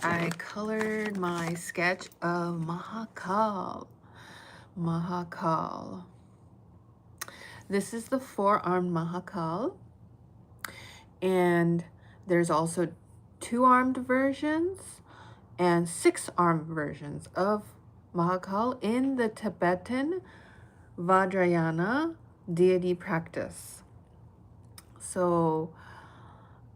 I colored my sketch of Mahakal. Mahakal. This is the Four Armed Mahakal, and there's also 2-armed versions and 6-armed versions of Mahakal in the Tibetan Vajrayana deity practice. So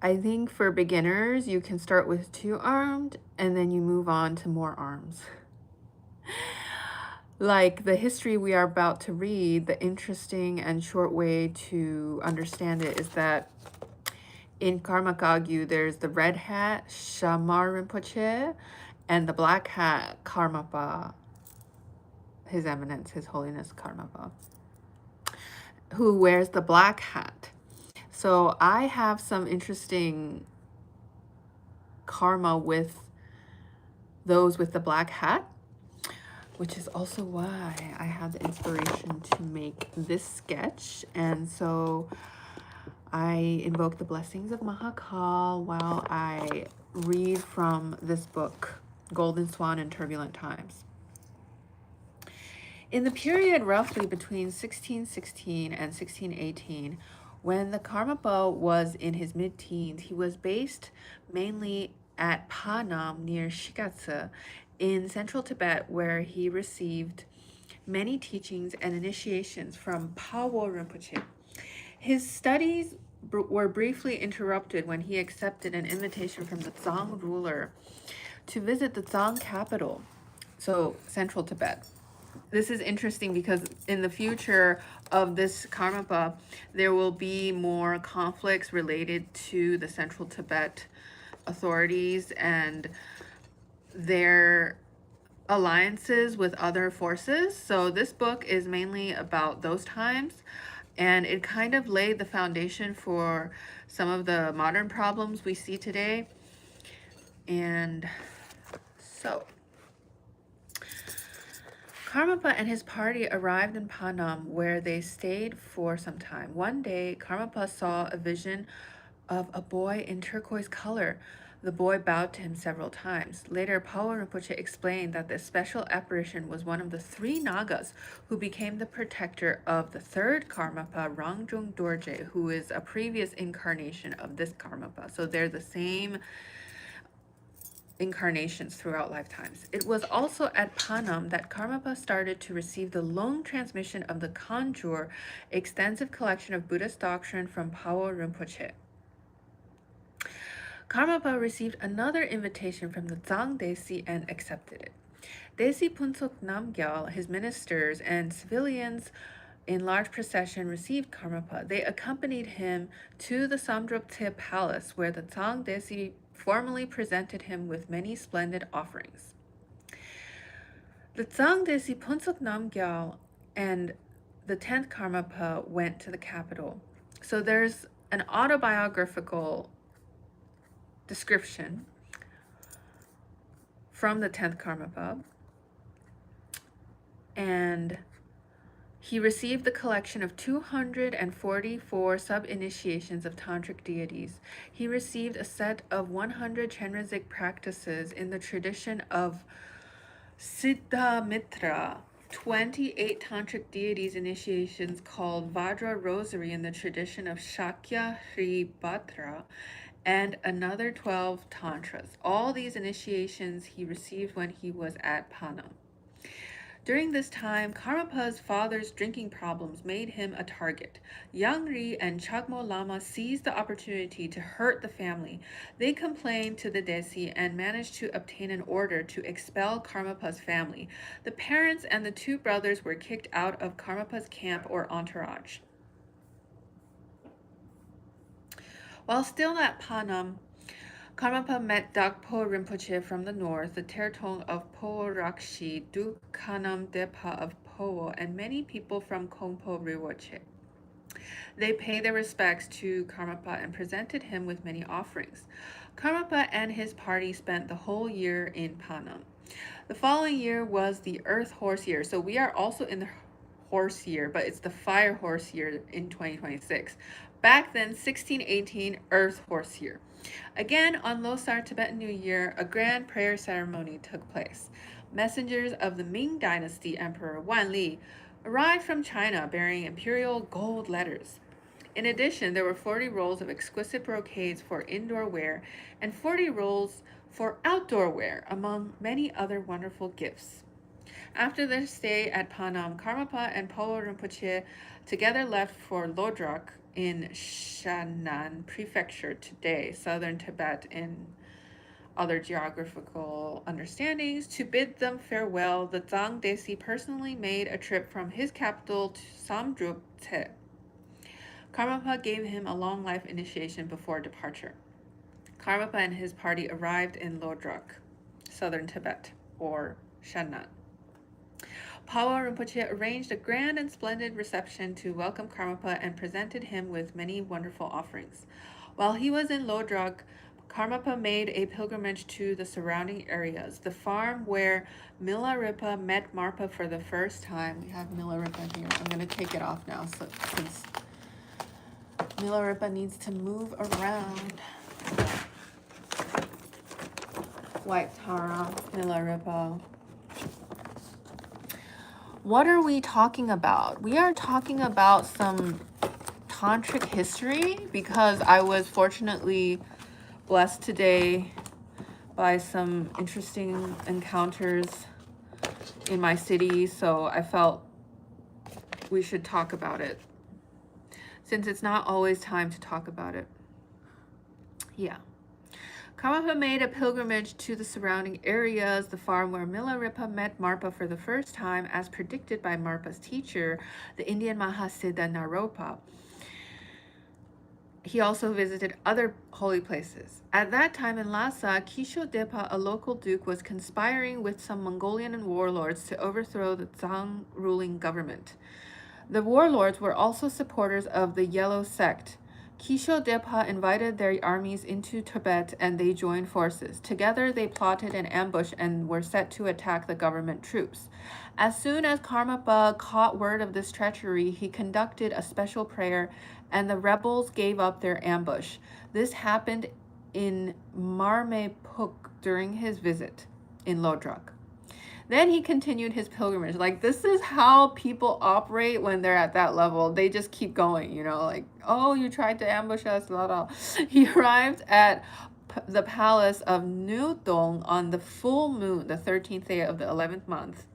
I think for beginners, you can start with 2-armed and then you move on to more arms. Like the history we are about to read, the interesting and short way to understand it is that in Karma Kagyu, there's the red hat, Shamar Rinpoche, and the black hat, Karmapa, His Eminence, His Holiness Karmapa, who wears the black hat. So I have some interesting karma with those with the black hat, which is also why I had the inspiration to make this sketch. And so I invoke the blessings of Mahakal while I read from this book, Golden Swan in Turbulent Times. In the period roughly between 1616 and 1618, when the Karmapa was in his mid-teens, he was based mainly at Panam near Shikatse in central Tibet, where he received many teachings and initiations from Pawo Rinpoche. His studies were briefly interrupted when he accepted an invitation from the Tsang ruler to visit the Tsang capital, so central Tibet. This is interesting because in the future of this Karmapa, there will be more conflicts related to the central Tibet authorities and their alliances with other forces. So this book is mainly about those times, and it kind of laid the foundation for some of the modern problems we see today. And so Karmapa and his party arrived in Panam, where they stayed for some time. One day, Karmapa saw a vision of a boy in turquoise color. The boy bowed to him several times. Later, Pawo Rinpoche explained that this special apparition was one of the 3 Nagas who became the protector of the 3rd Karmapa, Rangjung Dorje, who is a previous incarnation of this Karmapa. So they're the same incarnations throughout lifetimes. It was also at Panam that Karmapa started to receive the long transmission of the Kanjur, extensive collection of Buddhist doctrine from Pawo Rinpoche. Karmapa received another invitation from the Tsang Desi and accepted it. Desi Punsuk Namgyal, his ministers, and civilians in large procession received Karmapa. They accompanied him to the Samdrupte Palace, where the Tsang Desi formally presented him with many splendid offerings. The Tsang Desi Punsuk Namgyal and the 10th Karmapa went to the capital. So there's an autobiographical description from the 10th Karmapa, and he received the collection of 244 sub-initiations of tantric deities. He received a set of 100 Chenrezig practices in the tradition of Siddhamitra, 28 tantric deities initiations called Vajra Rosary in the tradition of Shakya Hribhatra, and another 12 tantras. All these initiations he received when he was at Panam. During this time, Karmapa's father's drinking problems made him a target. Yangri and Chagmo Lama seized the opportunity to hurt the family. They complained to the Desi and managed to obtain an order to expel Karmapa's family. The parents and the 2 brothers were kicked out of Karmapa's camp or entourage. While still at Panam, Karmapa met Dakpo Rinpoche from the north, the Tertong of Po Rakshi, Duk Kanam Depa of Po, and many people from Kongpo Rinpoche. They paid their respects to Karmapa and presented him with many offerings. Karmapa and his party spent the whole year in Panam. The following year was the Earth Horse year, so we are also in the horse year, but it's the fire horse year in 2026. back then 1618 Earth Horse Year. Again, on Losar Tibetan New Year, a grand prayer ceremony took place. Messengers of the Ming Dynasty Emperor Wanli arrived from China bearing imperial gold letters. In addition, there were 40 rolls of exquisite brocades for indoor wear and 40 rolls for outdoor wear, among many other wonderful gifts. After their stay at Panam, Karmapa and Paul Rinpoche together left for Lodrok in Shannan Prefecture, today southern Tibet, in other geographical understandings. To bid them farewell, the Zhang Desi personally made a trip from his capital to Samdrup Te. Karmapa gave him a long life initiation before departure. Karmapa and his party arrived in Lodrok, southern Tibet, or Shannan. Pawa Rinpoche arranged a grand and splendid reception to welcome Karmapa and presented him with many wonderful offerings. While he was in Lodrok, Karmapa made a pilgrimage to the surrounding areas. The farm where Milarepa met Marpa for the first time. We have Milarepa here. I'm going to take it off now since Milarepa needs to move around. White Tara, Milarepa. What are we talking about? We are talking about some tantric history because I was fortunately blessed today by some interesting encounters in my city, so I felt we should talk about it since it's not always time to talk about it. Yeah. Karmapa made a pilgrimage to the surrounding areas, the farm where Milarepa met Marpa for the first time, as predicted by Marpa's teacher, the Indian Mahasiddha Naropa. He also visited other holy places. At that time in Lhasa, Kisho Depa, a local duke, was conspiring with some Mongolian warlords to overthrow the Zhang ruling government. The warlords were also supporters of the Yellow sect. Kisho Depa invited their armies into Tibet and they joined forces. Together they plotted an ambush and were set to attack the government troops. As soon as Karmapa caught word of this treachery, he conducted a special prayer and the rebels gave up their ambush. This happened in Marmepuk during his visit in Lodrok. Then he continued his pilgrimage. Like, this is how people operate when they're at that level. They just keep going, you know, like, oh, you tried to ambush us, blah, blah. He arrived at the palace of Nudong on the full moon, the 13th day of the 11th month,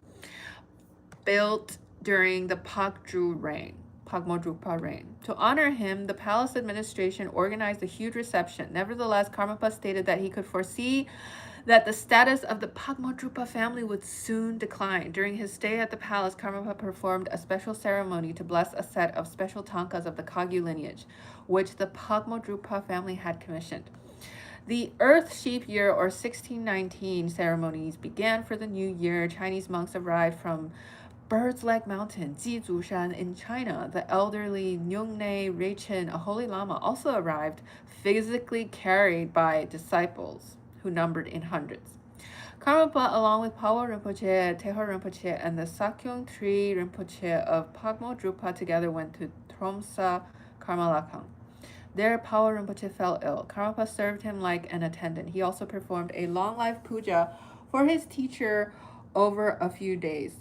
built during the Pakdru reign. Pagmodrupa reign. To honor him, the palace administration organized a huge reception. Nevertheless, Karmapa stated that he could foresee that the status of the Pagmodrupa family would soon decline. During his stay at the palace, Karmapa performed a special ceremony to bless a set of special thangkas of the Kagyu lineage, which the Pagmodrupa family had commissioned. The Earth Sheep Year, or 1619, ceremonies began for the new year. Chinese monks arrived from Bird's Leg Mountain, Jizushan in China. The elderly Nyungne Reichen, a holy Lama, also arrived, physically carried by disciples who numbered in hundreds. Karmapa, along with Pawa Rinpoche, Teho Rinpoche, and the Sakyong Tri Rinpoche of Pagmodrupa together went to Tromsa Karmalakang. There, Pawa Rinpoche fell ill. Karmapa served him like an attendant. He also performed a long life puja for his teacher over a few days.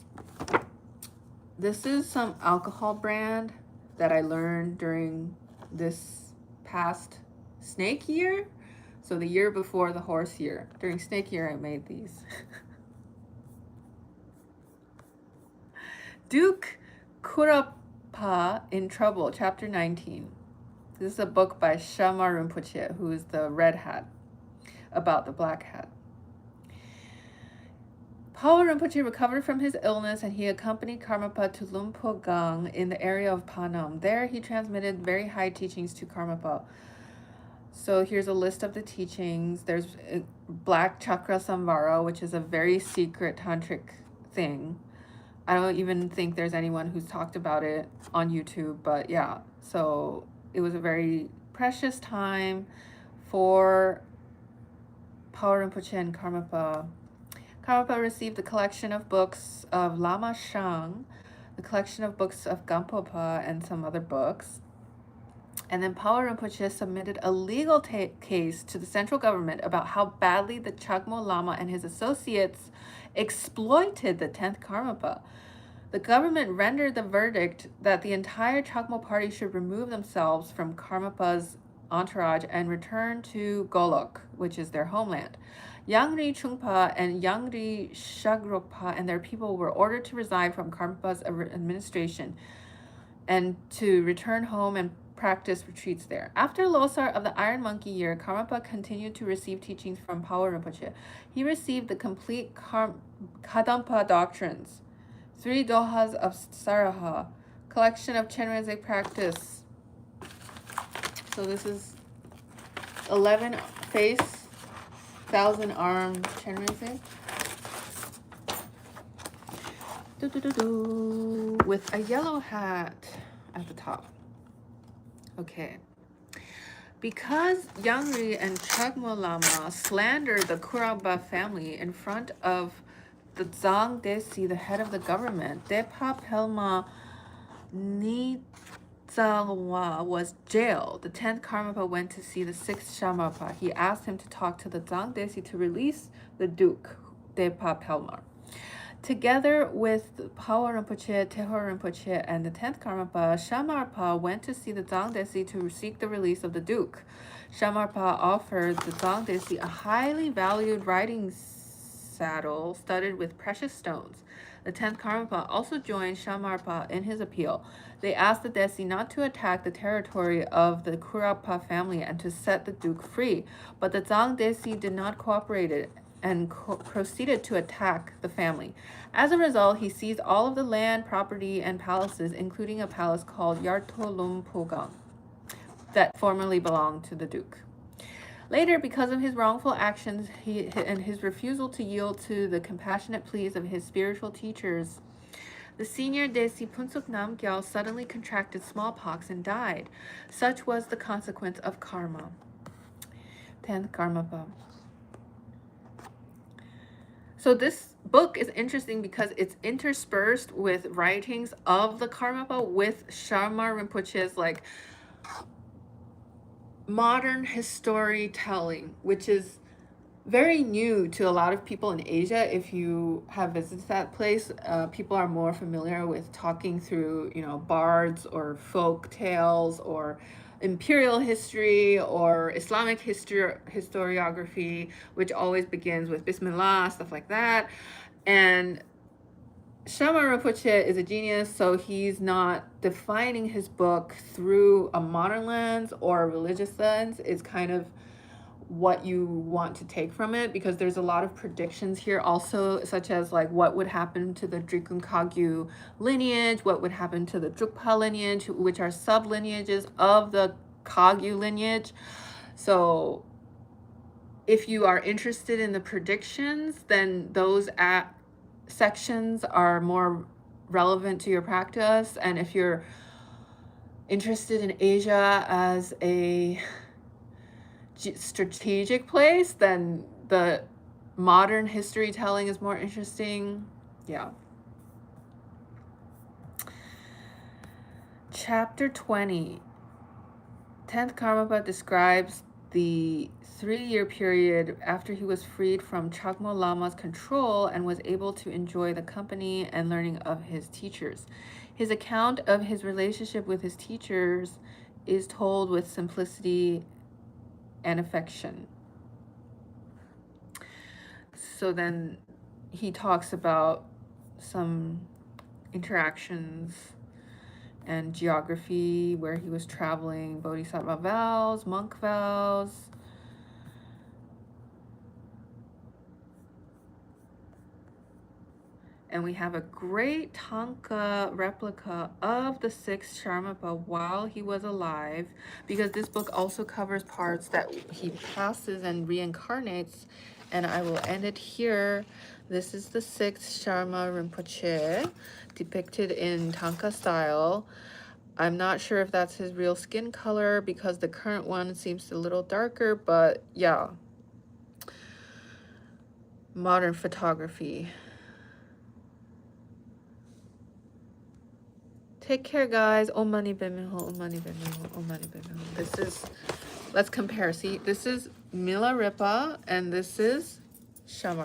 This is some alcohol brand that I learned during this past snake year. So the year before the horse year. During snake year, I made these. Duke Kurapa in Trouble, chapter 19. This is a book by Shama Rinpoche, who is the red hat, about the black hat. Pawa Rinpoche recovered from his illness and he accompanied Karmapa to Lumpo Gang in the area of Panam. There he transmitted very high teachings to Karmapa. So here's a list of the teachings. There's Black Chakra Samvara, which is a very secret tantric thing. I don't even think there's anyone who's talked about it on YouTube, but yeah. So it was a very precious time for Pawa Rinpoche and Karmapa. Karmapa received the collection of books of Lama Shang, the collection of books of Gampopa, and some other books. And then Paul Rinpoche submitted a legal case to the central government about how badly the Chagmo Lama and his associates exploited the 10th Karmapa. The government rendered the verdict that the entire Chagmo party should remove themselves from Karmapa's entourage and return to Golok, which is their homeland. Yangri Chungpa and Yangri Shagroppa and their people were ordered to resign from Karmapa's administration and to return home and practice retreats there. After Losar of the Iron Monkey year, Karmapa continued to receive teachings from Paul Rinpoche. He received the complete Kadampa doctrines, 3 Dohas of Saraha, collection of Chenrezig practice. So this is 11 face, 1,000 arm Chenrezig. With a yellow hat at the top. Okay. Because Yangri and Chagmo Lama slandered the Kuraba family in front of the Zhang Desi, the head of the government, Depa Pelma Nizalwa was jailed. The 10th Karmapa went to see the 6th Shamarpa. He asked him to talk to the Zhang Desi to release the Duke, Depa Pelma. Together with Pawa Rinpoche, Teho Rinpoche, and the 10th Karmapa, Shamarpa went to see the Zhang Desi to seek the release of the Duke. Shamarpa offered the Zhang Desi a highly valued riding saddle studded with precious stones. The 10th Karmapa also joined Shamarpa in his appeal. They asked the Desi not to attack the territory of the Kurapa family and to set the Duke free, but the Zhang Desi did not cooperate and proceeded to attack the family. As a result, he seized all of the land, property, and palaces, including a palace called Yartolumpugang that formerly belonged to the Duke. Later, because of his wrongful actions and his refusal to yield to the compassionate pleas of his spiritual teachers, the senior Desi Punsuk Namgyal suddenly contracted smallpox and died. Such was the consequence of karma. 10th Karmapa. So this book is interesting because it's interspersed with writings of the Karmapa with Sharma Rinpoche's like modern storytelling, which is very new to a lot of people in Asia. If you have visited that place, people are more familiar with talking through, bards or folk tales or imperial history or Islamic historiography, which always begins with Bismillah, stuff like that. And Shama Rinpoche is a genius, so he's not defining his book through a modern lens or a religious lens. It's kind of what you want to take from it, because there's a lot of predictions here also, such as like what would happen to the Drikung Kagyu lineage, what would happen to the Drukpa lineage, which are sub-lineages of the Kagyu lineage. So if you are interested in the predictions, then those sections are more relevant to your practice. And if you're interested in Asia as a strategic place, then the modern history telling is more interesting. Yeah. Chapter 20. 10th Karmapa describes the 3-year period after he was freed from Chagmo Lama's control and was able to enjoy the company and learning of his teachers. His account of his relationship with his teachers is told with simplicity and affection. So then he talks about some interactions and geography, where he was traveling, bodhisattva vows, monk vows. And we have a great thangka replica of the 6th Sharmapa while he was alive, because this book also covers parts that he passes and reincarnates. And I will end it here. This is the 6th Sharma Rinpoche, depicted in thangka style. I'm not sure if that's his real skin color, because the current one seems a little darker, but yeah. Modern photography. Take care, guys. Om Mani Padme Hum, Om Mani Padme Hum, Om Mani Padme Hum. This is, let's compare. See, this is Milarepa and this is Shamarpa.